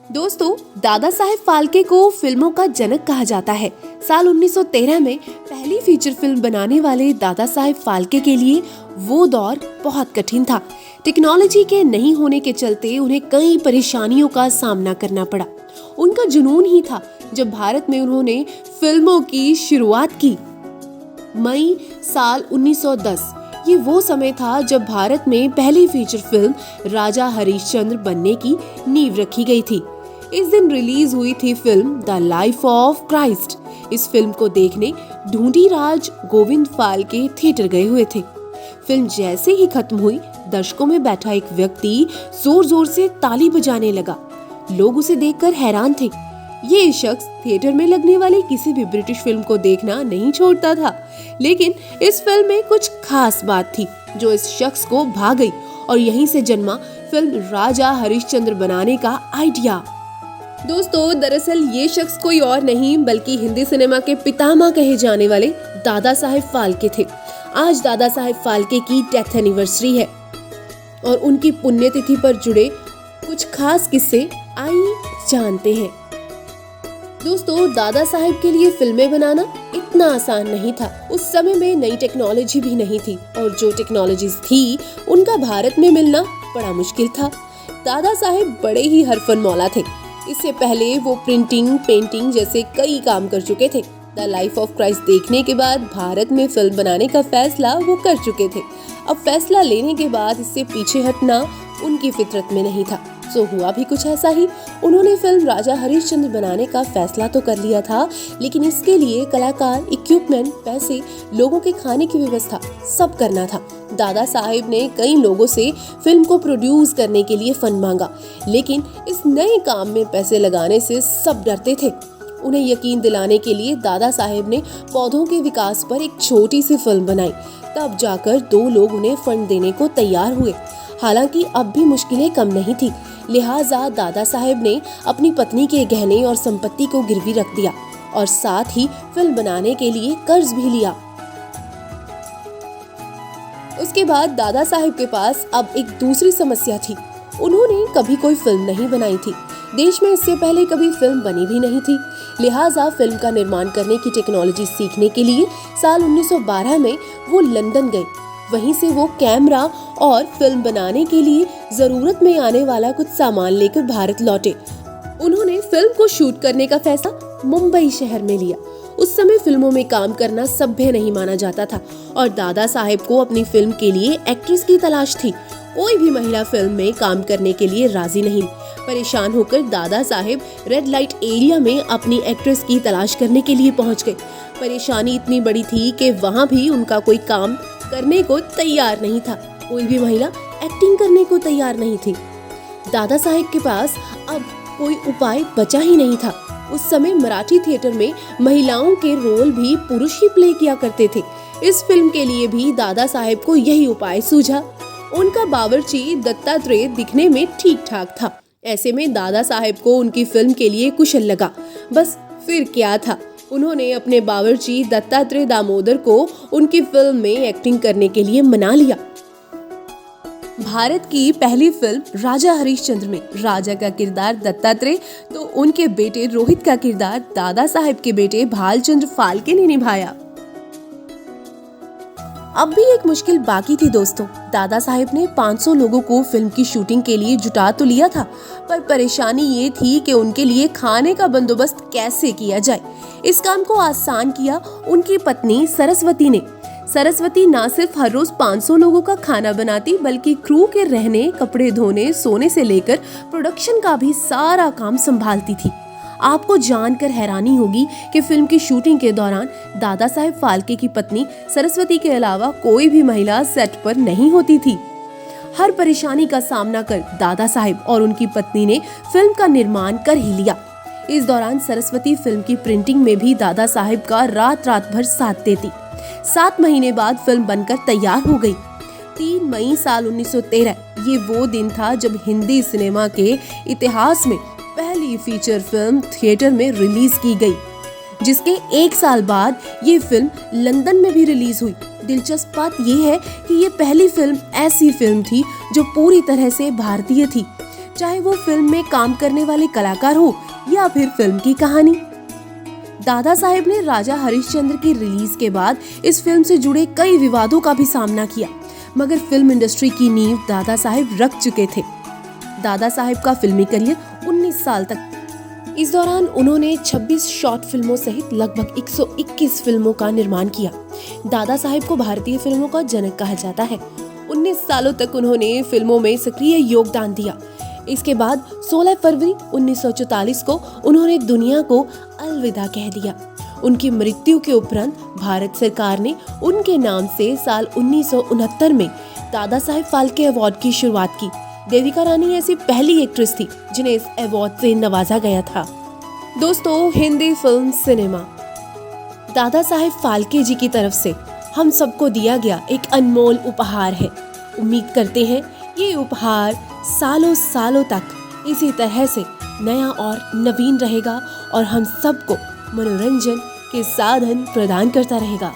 दोस्तों, दादा साहेब फाल्के को फिल्मों का जनक कहा जाता है। साल 1913 में पहली फीचर फिल्म बनाने वाले दादा साहेब फाल्के के लिए वो दौर बहुत कठिन था। टेक्नोलॉजी के नहीं होने के चलते उन्हें कई परेशानियों का सामना करना पड़ा। उनका जुनून ही था जब भारत में उन्होंने फिल्मों की शुरुआत की। मई साल 1910 ये वो समय था जब भारत में पहली फीचर फिल्म राजा हरिश्चंद्र बनने की नींव रखी गई थी। इस दिन रिलीज हुई थी film the life of Christ. इस फिल्म को देखने ढूंढीराज गोविंद फाल्के थिएटर गए हुए थे। फिल्म जैसे ही खत्म हुई, दर्शकों में बैठा एक व्यक्ति जोर जोर से ताली बजाने लगा। लोग उसे देखकर हैरान थे। ये शख्स थिएटर में लगने वाली किसी भी ब्रिटिश फिल्म को देखना नहीं छोड़ता था, लेकिन इस फिल्म में कुछ खास बात थी जो इस शख्स को भा गई और यहीं से जन्मा फिल्म राजा हरिश्चंद्र बनाने का आइडिया। दोस्तों, दरअसल ये शख्स कोई और नहीं बल्कि हिंदी सिनेमा के पितामह कहे जाने वाले दादा साहेब फाल्के थे। आज दादा साहेब फाल्के की डेथ एनिवर्सरी है और उनकी पुण्यतिथि पर जुड़े कुछ खास किस्से आइए जानते हैं। दोस्तों, दादा साहेब के लिए फिल्में बनाना इतना आसान नहीं था। उस समय में नई टेक्नोलॉजी भी नहीं थी और जो टेक्नोलॉजीज थी उनका भारत में मिलना बड़ा मुश्किल था। दादा साहेब बड़े ही हरफन मौला थे। इससे पहले वो प्रिंटिंग, पेंटिंग जैसे कई काम कर चुके थे। द लाइफ ऑफ क्राइस्ट देखने के बाद भारत में फिल्म बनाने का फैसला वो कर चुके थे। अब फैसला लेने के बाद इससे पीछे हटना उनकी फितरत में नहीं था। सो हुआ भी कुछ ऐसा ही। उन्होंने फिल्म राजा हरिश्चंद्र बनाने का फैसला तो कर लिया था, लेकिन इसके लिए कलाकार, इक्विपमेंट, पैसे, लोगों के खाने की व्यवस्था सब करना था। दादा साहेब ने कई लोगों से फिल्म को प्रोड्यूस करने के लिए फंड मांगा, लेकिन इस नए काम में पैसे लगाने से सब डरते थे। उन्हें यकीन दिलाने के लिए दादा साहेब ने पौधों के विकास पर एक छोटी सी फिल्म बनाई। तब जाकर 2 लोग उन्हें फंड देने को तैयार हुए। हालांकि अब भी मुश्किलें कम नहीं थी, लिहाजा दादा साहेब ने अपनी पत्नी के गहने और संपत्ति को गिरवी रख दिया और साथ ही फिल्म बनाने के लिए कर्ज भी लिया। उसके बाद दादा साहेब के पास अब एक दूसरी समस्या थी। उन्होंने कभी कोई फिल्म नहीं बनाई थी। देश में इससे पहले कभी फिल्म बनी भी नहीं थी। लिहाजा फिल्म का निर्माण करने की टेक्नोलॉजी सीखने के लिए साल 1912 में वो लंदन गए। वहीं से वो कैमरा और फिल्म बनाने के लिए जरूरत में आने वाला कुछ सामान लेकर भारत लौटे। उन्होंने फिल्म को शूट करने का फैसला मुंबई शहर में लिया। उस समय फिल्मों में काम करना सभ्य नहीं माना जाता था और दादा साहेब को अपनी फिल्म के लिए एक्ट्रेस की तलाश थी। कोई भी महिला फिल्म में काम करने के लिए राजी नहीं। परेशान होकर Dada Saheb red light area में अपनी एक्ट्रेस की तलाश करने के लिए पहुंच गए। परेशानी इतनी बड़ी थी कि वहां भी उनका कोई काम करने को तैयार नहीं था। कोई भी महिला एक्टिंग करने को तैयार नहीं थी। दादा साहेब के पास अब कोई उपाय बचा ही नहीं था। उस समय मराठी थिएटर में महिलाओं के रोल भी पुरुष ही प्ले किया करते थे। इस फिल्म के लिए भी दादा साहेब को यही उपाय सूझा। उनका बावर्ची दत्तात्रेय दिखने में ठीक ठाक था। ऐसे में दादा साहेब को उनकी फिल्म के लिए कुशल लगा। बस फिर क्या था, उन्होंने अपने बावर्ची दत्तात्रेय दामोदर को उनकी फिल्म में एक्टिंग करने के लिए मना लिया। भारत की पहली फिल्म राजा हरिश्चंद्र में राजा का किरदार दत्तात्रेय तो उनके बेटे रोहित का किरदार दादा साहेब के बेटे भालचंद्र फाल्के ने निभाया। अब भी एक मुश्किल बाकी थी दोस्तों। दादा साहेब ने 500 लोगों को फिल्म की शूटिंग के लिए जुटा तो लिया था, पर परेशानी ये थी कि उनके लिए खाने का बंदोबस्त कैसे किया जाए। इस काम को आसान किया उनकी पत्नी सरस्वती ने। सरस्वती न सिर्फ हर रोज 500 लोगों का खाना बनाती, बल्कि क्रू के रहने, कपड़े धोने, सोने से लेकर प्रोडक्शन का भी सारा काम संभालती थी। आपको जानकर हैरानी होगी कि फिल्म की शूटिंग के दौरान दादा साहेब फाल्के की पत्नी सरस्वती के अलावा कोई भी महिला सेट पर नहीं होती थी। हर परेशानी का सामना कर दादा साहेब और उनकी पत्नी ने फिल्म का निर्माण कर ही लिया। इस दौरान सरस्वती फिल्म की प्रिंटिंग में भी दादा साहेब का रात रात भर साथ देती। 7 महीने बाद फिल्म बनकर तैयार हो गई। 3 मई साल 1913 ये वो दिन था जब हिंदी सिनेमा के इतिहास में पहली फीचर फिल्म थिएटर में रिलीज की गई, जिसके 1 साल बाद ये फिल्म लंदन में भी रिलीज हुई। दिलचस्प बात ये है कि ये पहली फिल्म ऐसी फिल्म थी जो पूरी तरह से भारतीय थी। चाहे वो फिल्म में काम करने वाले कलाकार हो या फिर फिल्म की कहानी। दादा साहेब ने राजा हरिश्चंद्र की रिलीज के बाद इस फिल्म से जुड़े कई विवादों का भी सामना किया, मगर फिल्म इंडस्ट्री की नींव दादा साहेब रख चुके थे। दादा साहेब का फिल्मी करियर 19 साल तक। इस दौरान उन्होंने 26 शॉर्ट फिल्मों सहित लगभग 121 फिल्मों का निर्माण किया। दादा साहेब को भारतीय फिल्मों का जनक कहा जाता है। 19 सालों तक उन्होंने फिल्मों में सक्रिय योगदान दिया। इसके बाद 16 फरवरी 1944 को उन्होंने दुनिया को अलविदा कह दिया। उनकी मृत्यु के उपरांत भारत सरकार ने उनके नाम से साल 1969 में दादा साहेब फाल्के अवार्ड की शुरुआत की। देविका रानी ऐसी पहली एक्ट्रेस थी जिन्हें इस अवार्ड से नवाजा गया था। दोस्तों, हिंदी फिल्म सिनेमा दादा साहेब फाल्के जी की तरफ से हम सबको दिया गया एक अनमोल उपहार है। उम्मीद करते हैं ये उपहार सालों सालों तक इसी तरह से नया और नवीन रहेगा और हम सबको मनोरंजन के साधन प्रदान करता रहेगा।